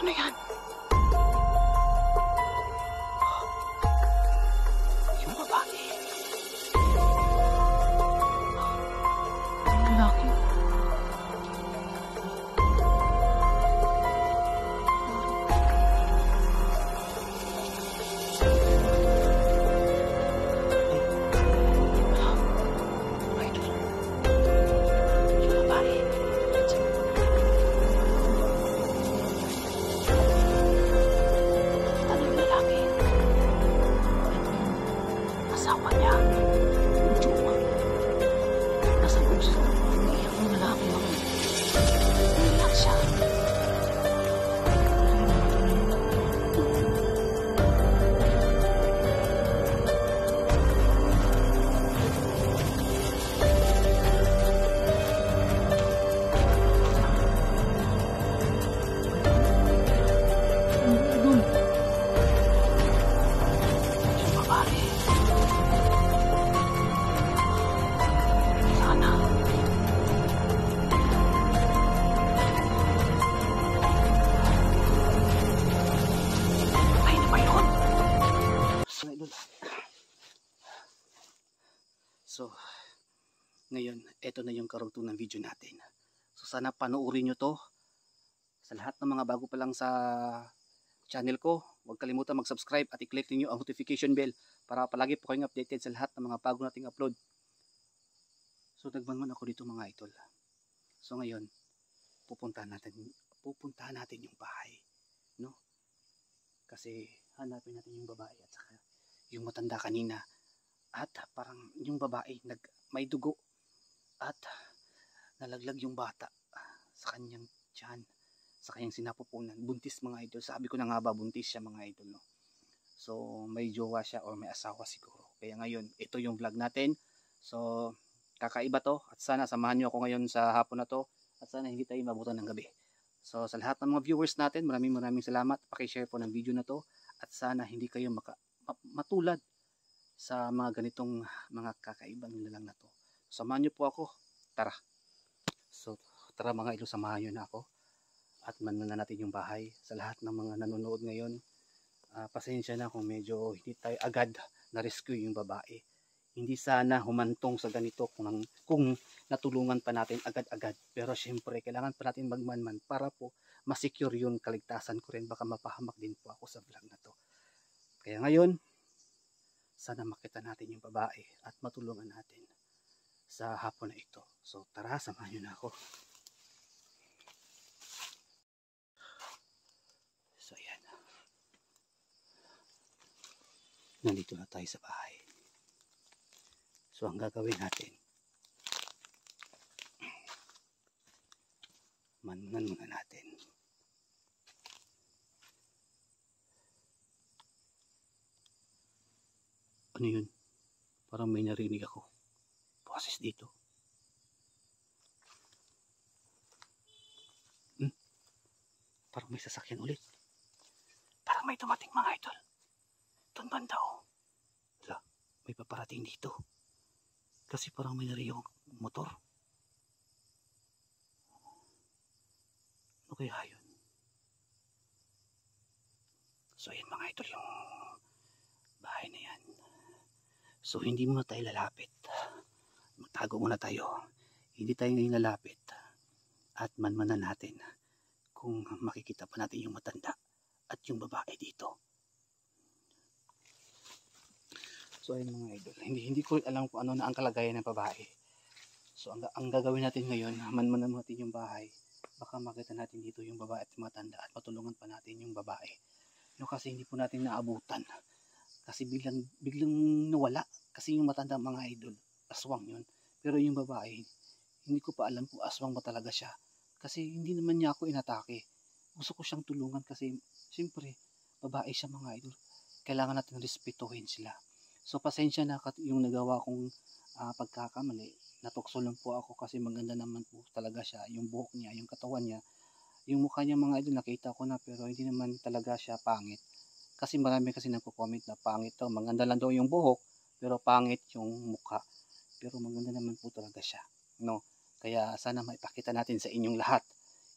Ano yan? Yung babae. Yung lalaki. Asawa niya. Jowa. Nasa loob siya. Umiiyak ng lalaki mga. Umiiyak siya. Yung babae. Sana. Patay na ba yun? So, ngayon, eto na yung karugtong ng video natin. So, sana panoorin nyo to. Sa lahat ng mga bago pa lang sa channel ko, huwag kalimutan mag-subscribe at i-click niyo ang notification bell para palagi po kayong updated sa lahat ng mga bago nating upload. So, nagmanman ako dito mga idol. So, ngayon, pupuntahan natin yung bahay. No? Kasi, hanapin natin yung babae at saka yung matanda kanina. At parang yung babae may dugo at nalaglag yung bata sa kanyang tiyan, sa kanyang sinapupunan. Buntis mga idol. Sabi ko na nga ba, buntis siya mga idol. No? So may jowa siya or may asawa siguro. Kaya ngayon, ito yung vlog natin. So kakaiba to at sana samahan nyo ako ngayon sa hapon na to at sana hindi tayo mabutan ng gabi. So sa lahat ng mga viewers natin, maraming salamat. Paki-share po ng video na to at sana hindi kayo matulad sa mga ganitong mga kakaibang nilalang na to. Samahan nyo po ako. Tara. So tara mga idol, samahan nyo na ako. At manman na natin yung bahay. Sa lahat ng mga nanonood ngayon, pasensya na kung medyo hindi tayo agad na-rescue yung babae. Hindi sana humantong sa ganito kung natulungan pa natin agad-agad. Pero syempre, kailangan pa natin magmanman para po masecure yung kaligtasan ko rin. Baka mapahamak din po ako sa vlog na to. Kaya ngayon, sana makita natin yung babae at matulungan natin sa hapon na ito. So tara, samahan nyo na ako. So ayan. Nandito na tayo sa bahay. So ang gagawin natin, manunan muna natin. Ano yun? Parang may narinig ako. Boses dito. Parang may sasakyan ulit. Parang may dumating mga idol. Doon banda oh. Wala, may paparating dito. Kasi parang may narinig akong motor. Ano kaya yun? So ayan mga idol, yung bahay na yan. So hindi muna tayo lalapit. Magtago muna tayo. Hindi tayo ngayon lalapit. At manmanan natin kung makikita pa natin yung matanda at yung babae dito. So ayun mga idol, hindi ko alam kung ano na ang kalagayan ng babae. So ang gagawin natin ngayon, manmanan natin yung bahay. Baka makita natin dito yung babae at matanda at matulungan pa natin yung babae. No, kasi hindi po natin naabutan. Kasi biglang nawala. Kasi yung matanda mga idol, aswang yun. Pero yung babae, hindi ko pa alam kung aswang ba talaga siya. Kasi hindi naman niya ako inatake. Gusto ko siyang tulungan kasi siyempre, babae siya mga idol. Kailangan natin respetuhin sila. So pasensya na yung nagawa kong pagkakamali. Natukso lang po ako kasi maganda naman po talaga siya. Yung buhok niya, yung katawan niya. Yung mukha niya mga idol, nakita ko na pero hindi naman talaga siya pangit. Kasi marami kasi nagko-comment na pangit daw. Maganda lang daw yung buhok, pero pangit yung mukha. Pero maganda naman po talaga siya. No? Kaya sana maipakita natin sa inyong lahat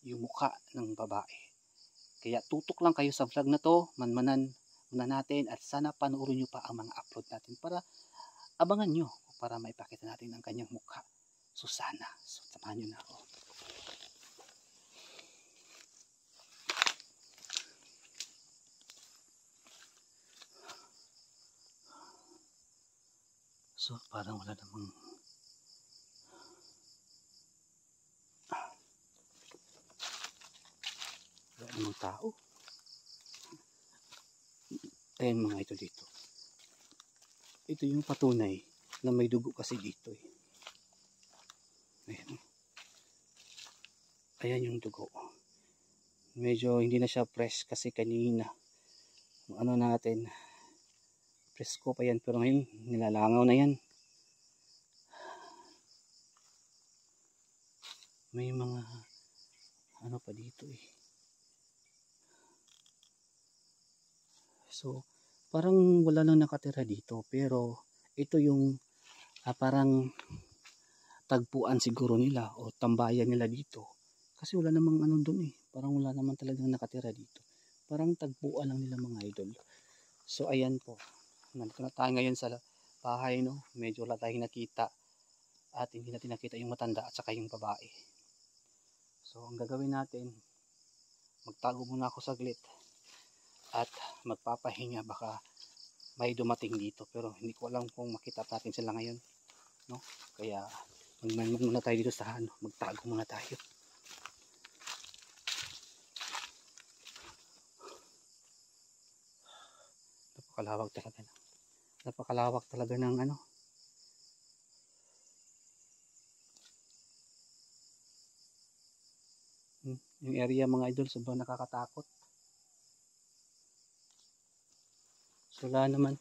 yung mukha ng babae. Kaya tutok lang kayo sa vlog na to, manmanan muna natin at sana panoorin nyo pa ang mga upload natin para abangan nyo, para maipakita natin ang kanyang mukha. So sana, samahan nyo na ako. So parang wala namang tao. Ayan mga ito dito. Ito yung patunay na may dugo kasi dito eh. Ayan. Ayan yung dugo. Medyo hindi na siya fresh kasi kanina. Ano natin, presko pa yan pero ngayon nilalangaw na yan. May mga ano pa dito eh. So parang wala nang nakatira dito pero ito yung parang tagpuan siguro nila o tambayan nila dito kasi wala namang ano doon eh, parang wala naman talagang nakatira dito, parang tagpuan lang nila mga idol. So ayan po, nandito na tayo ngayon sa bahay, no? Medyo wala tayong nakita at hindi natin nakita yung matanda at saka yung babae. So ang gagawin natin, magtago muna ako saglit at magpapahinga, baka may dumating dito pero hindi ko alam kung makita natin sila ngayon, no? Kaya magmanman muna tayo dito sa ano, magtago muna tayo. Napakalawak talaga ng ano, yung area mga idol, sobrang nakakatakot. So wala naman.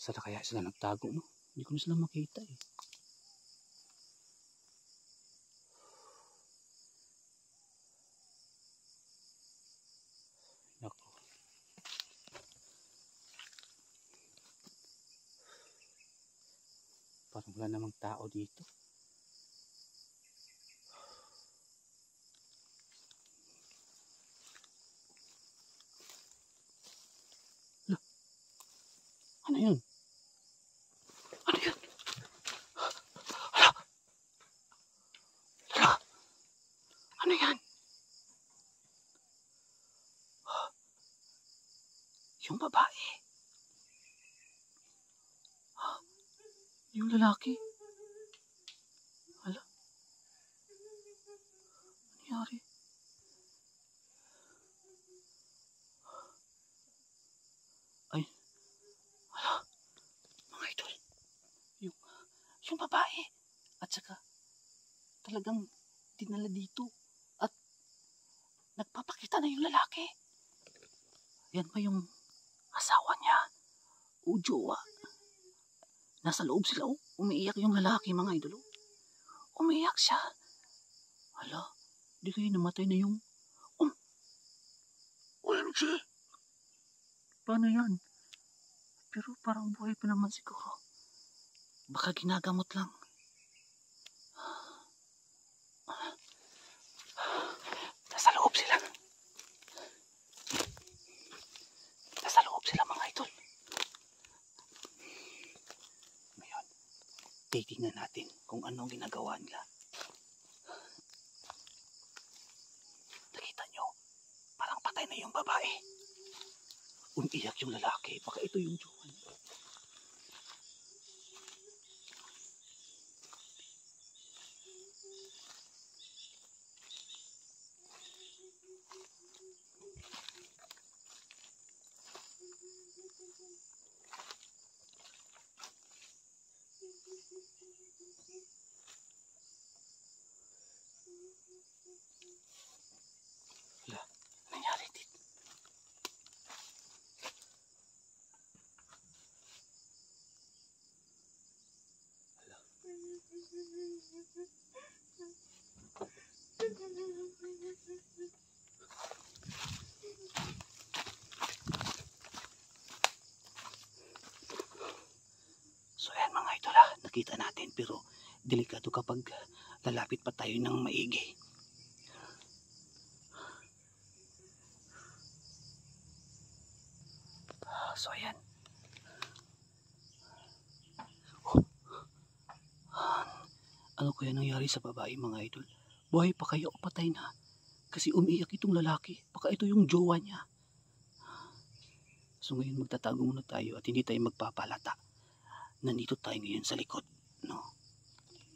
Saan na kaya sila nagtago, no? Hindi ko na sila makita eh. Nako. Parang wala namang tao dito. Ano yun? Ano yun? Hala! Ano yan? Yung babae. Yung lalaki. Hala. Ano nangyari? Ay. Hala. Mga idol. Yung babae. At saka talagang dinala dito. At nagpapakita na yung lalaki. Yan pa yung asawa niya. O jowa. Nasa loob sila. Umiiyak yung lalaki mga idol. Umiiyak siya. Hala. Di kayo namatay na yung OMG. Paano yan? Pero parang buhay pa naman siguro. Baka ginagamot lang. Nasa loob sila. Nasa loob sila mga idol. Ngayon, titingnan natin kung anong ginagawa nila. Nakita nyo, parang patay na yung babae. Umiiyak yung lalaki. Baka ito yung jowa niya. Wala, nangyari dito. nakita natin, pero delikado kapag lalapit pa tayo ng maigi. So ayan. Ano kaya nangyari sa babae, mga idol? Buhay pa kaya o patay na? Kasi umiiyak itong lalaki. Baka ito yung jowa niya. So ngayon magtatago muna tayo at hindi tayo magpapalata. Nandito tayo ngayon sa likod, no?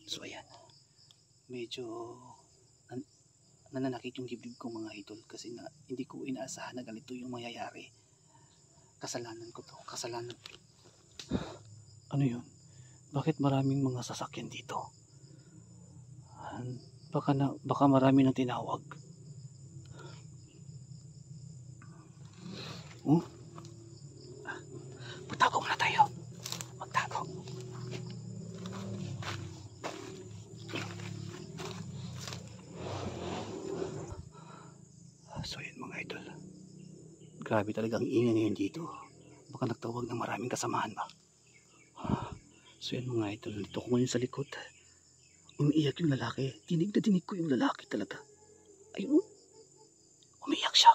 So ayan. Medyo nananakit yung dibdib ko, mga idol, kasi hindi ko inaasahan na ganito yung mangyayari. Kasalanan ko to. Kasalanan. Ano yun? Bakit maraming mga sasakyan dito? Baka marami nang tinawag. Magtago muna tayo. Magtago. So yun, mga idol. Grabe talaga ang ingay ngayon dito. Baka nagtawag ng maraming kasamahan ba? So yan, mga idol. Dito ko ngayon sa likod. Umiiyak yung lalaki. Dinig na dinig ko yung lalaki talaga. Ayun. Umiiyak siya.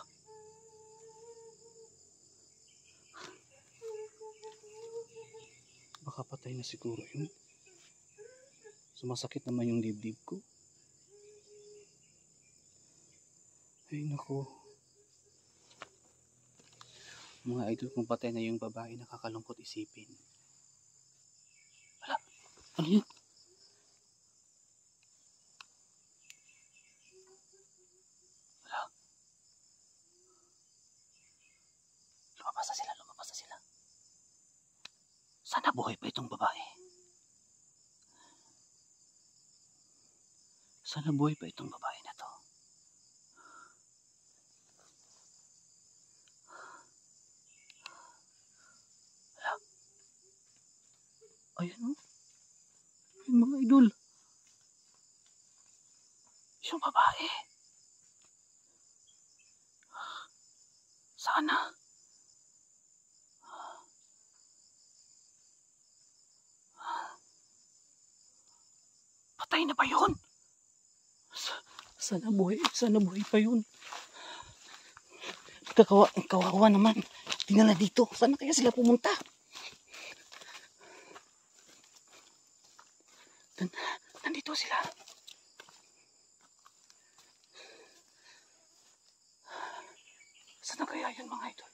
Baka patay na siguro yun. Sumasakit naman yung dibdib ko. Ay naku. Mga idol, kung patay na yung babae, nakakalungkot isipin. Wala. Ano yun? Wala. Lumabas na sila, lumabas na sila. Sana buhay pa itong babae. Sana buhay pa itong babae na to. Wala. Ayan o. Ayan, mga idol. Yung babae. Sana. Patay na ba yun? Sana buhay pa yun. Kawawa naman. Tingnan na dito. Sana kaya sila pumunta? Nandito sila. Sana kaya yun, mga idol?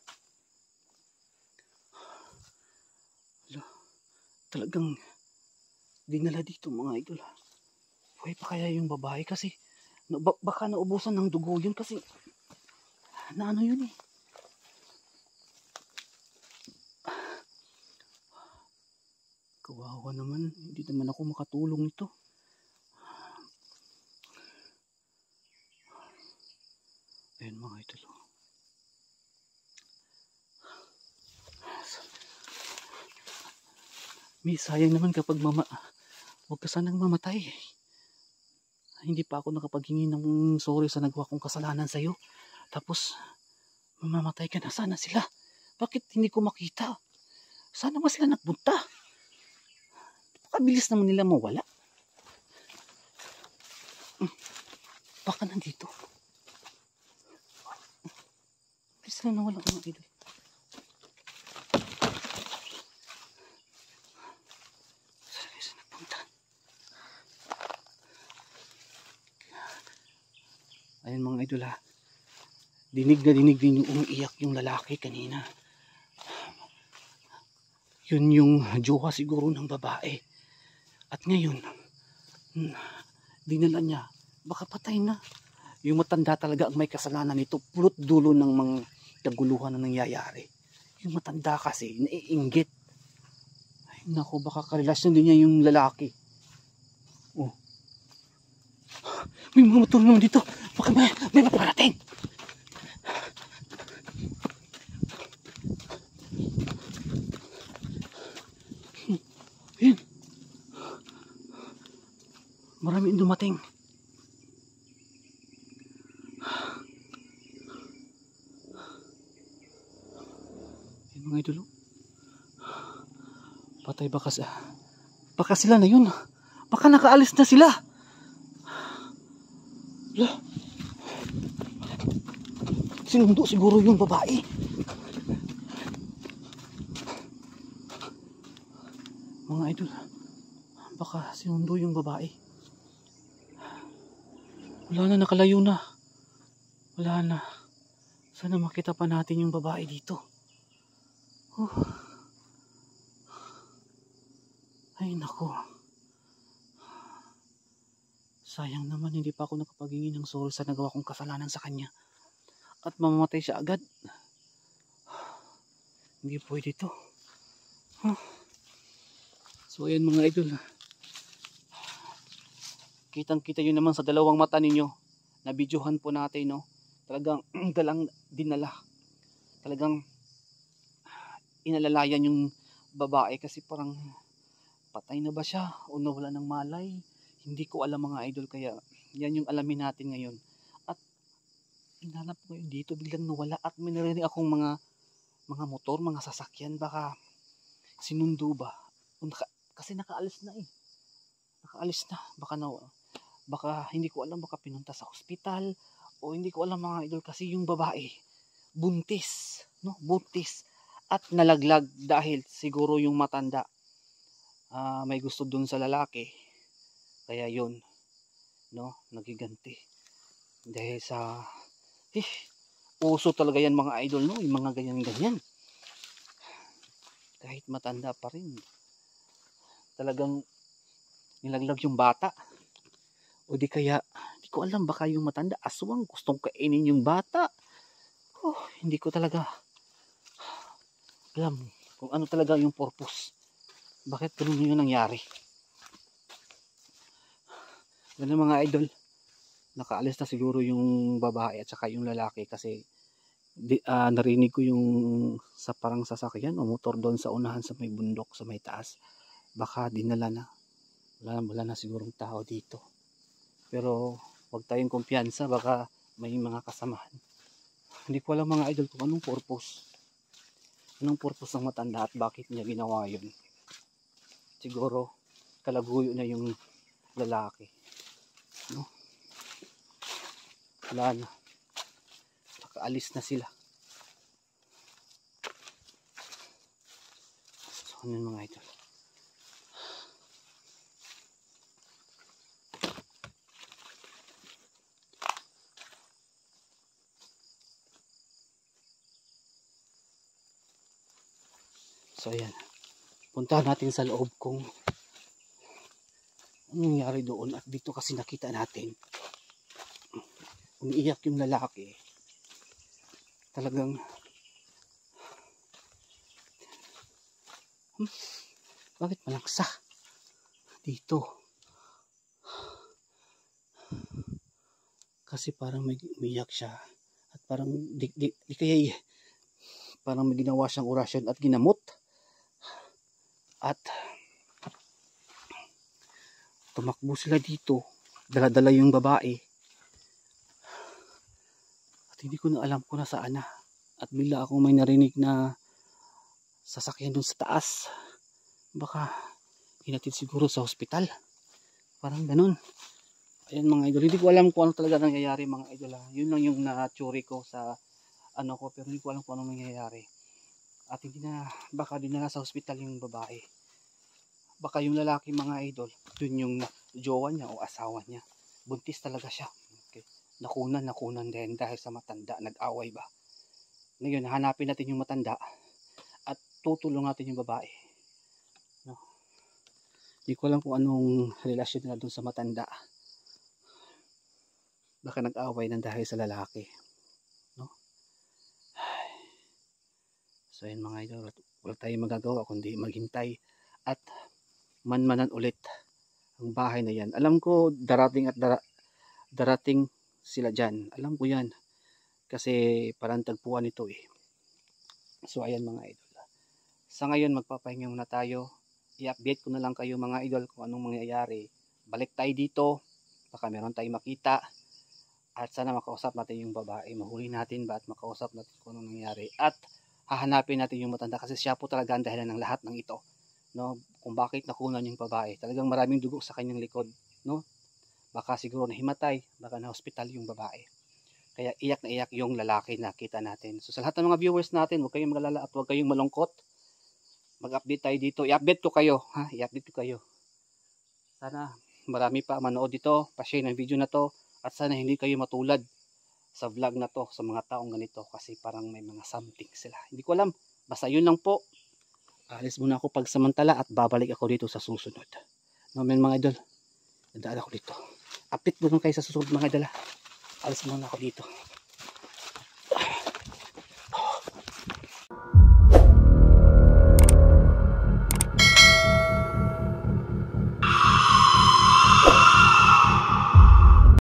Talagang dinala dito, mga idol. Buhay pa kaya yung babae? Kasi baka naubusan ng dugo yun, kasi ano yun eh. Kawawa naman. Hindi naman ako makatulong nito. Ayan, mga idol. May sayang naman kapag huwag ka sanang mamatay. Hindi pa ako nakapaghingi ng sorry sa nagawa kong kasalanan sa'yo. Tapos mamamatay ka na. Sana sila. Bakit hindi ko makita? Sana mas sila nagpunta. Pakabilis naman nila mawala. Baka nandito. Bilis na nawala, mga idol. Saan nagpunta? Ayan, mga idol, ha. Dinig na dinig din yung umiiyak yung lalaki kanina. Yun yung jowa siguro ng babae. At ngayon, dinala niya. Baka patay na. Yung matanda talaga ang may kasalanan nito. Pulot dulo ng mga kaguluhan na nangyayari. Yung matanda kasi, naiinggit. Ay naku, baka karelasyon din niya yung lalaki. Oh. May mga motor naman dito. Baka may maparating. Ayan. Maraming dumating. Ayan, mga idolo. Patay ba kasi? Baka sila na yun. Baka nakaalis na sila. Wala. Sinundo siguro yung babae. Mga idol, baka sinundo yung babae. Wala na, nakalayo na. Wala na. Sana makita pa natin yung babae dito. Ay nako. Sayang naman hindi pa ako nakapaghingi ng sorry sa nagawa kong kasalanan sa kanya. At mamamatay siya agad. Hindi pwede ito. So ayan mga idol. Kitang kita yun naman sa dalawang mata ninyo. Na videohan po natin, no. Talagang galang dinala. Talagang inalalayan yung babae kasi parang patay na ba siya o nawala ng malay. Hindi ko alam mga idol, kaya yan yung alamin natin ngayon. At inanap ko yun dito, biglang nawala at may narinig akong mga motor, mga sasakyan, baka sinundo ba? Kasi nakaalis na eh. Nakaalis na. Baka hindi ko alam, baka pinunta sa hospital o hindi ko alam mga idol, kasi yung babae buntis, no? Buntis at nalaglag dahil siguro yung matanda may gusto dun sa lalaki. Kaya yun, no, nagiganti. Dahil sa uso talaga yan mga idol, no, yung mga ganyan-ganyan. Kahit matanda pa rin, talagang nilaglag yung bata. O di kaya, hindi ko alam, baka yung matanda aswang gustong kainin yung bata. Hindi ko talaga alam kung ano talaga yung purpose. Bakit ganun yung nangyari? Ganun mga idol, nakaalis na siguro yung babae at saka yung lalaki kasi narinig ko yung sa parang sasakyan o motor doon sa unahan sa may bundok, sa may taas. Baka dinala na. Wala na sigurong tao dito. Pero huwag tayong kumpiyansa, baka may mga kasamahan. Hindi ko alam mga idol kung anong purpose. Anong purpose ng matanda at bakit niya ginawa yun. Siguro kalaguyo na yung lalaki. No? Wala na. Nakaalis na sila. So, ano yun mga idol? So ayan. Punta natin sa loob kung anong nangyari doon. At dito kasi nakita natin umiiyak yung lalaki. Talagang bakit malangsa dito? Kasi parang may umiiyak siya at parang di kaya parang may ginawa siyang orasyon at ginamot. At tumakbo sila dito, dala-dala yung babae. At hindi ko na alam kung nasaan na. At bigla akong may narinig na sasakyan dun sa taas. Baka hinatid siguro sa hospital. Parang ganun. Ayan mga idol, hindi ko alam kung ano talaga nangyayari mga idol. Yun lang yung na-theory ko sa ano ko, pero hindi ko alam kung ano nangyayari. At hindi na, baka dinala sa hospital yung babae. Baka yung lalaki mga idol, dun yung jowa niya o asawa niya. Buntis talaga siya. Okay. Nakunan din dahil sa matanda, nag-away ba. Ngayon, hanapin natin yung matanda at tutulong natin yung babae. No? Hindi ko alam kung anong relasyon nila dun sa matanda. Baka nag-away na dahil sa lalaki. No? So yun mga idol, wala tayong magagawa kundi maghintay at manmanan ulit ang bahay na yan. Alam ko darating at darating sila dyan. Alam ko yan. Kasi parang tagpuan ito eh. So ayan mga idol. Sa ngayon magpapahinga muna tayo. I-update ko na lang kayo mga idol kung anong mangyayari. Balik tayo dito. Baka meron tayong makita. At sana makausap natin yung babae. Mahuli natin ba at makausap natin kung anong nangyayari. At hahanapin natin yung matanda kasi siya po talaga ang dahilan ng lahat ng ito. No? kung bakit nakunan yung babae. Talagang maraming dugo sa kanyang likod, no? Baka siguro nahimatay, baka na hospital yung babae. Kaya iyak na iyak yung lalaki na kita natin. So sa lahat ng mga viewers natin, huwag kayong magalala at huwag kayong malungkot. Mag-update tayo dito. I-update ko kayo, ha? I-update ko kayo. Sana marami pa manood dito, pa-share ng video na to, at sana hindi kayo matulad sa vlog na to sa mga taong ganito kasi parang may mga something sila. Hindi ko alam. Basta yun lang po. Alis muna ako pagsamantala at babalik ako dito sa susunod. No, mga idol. Nadaan ako dito. Update muna kayo sa susunod mga idol. Alis muna ako dito.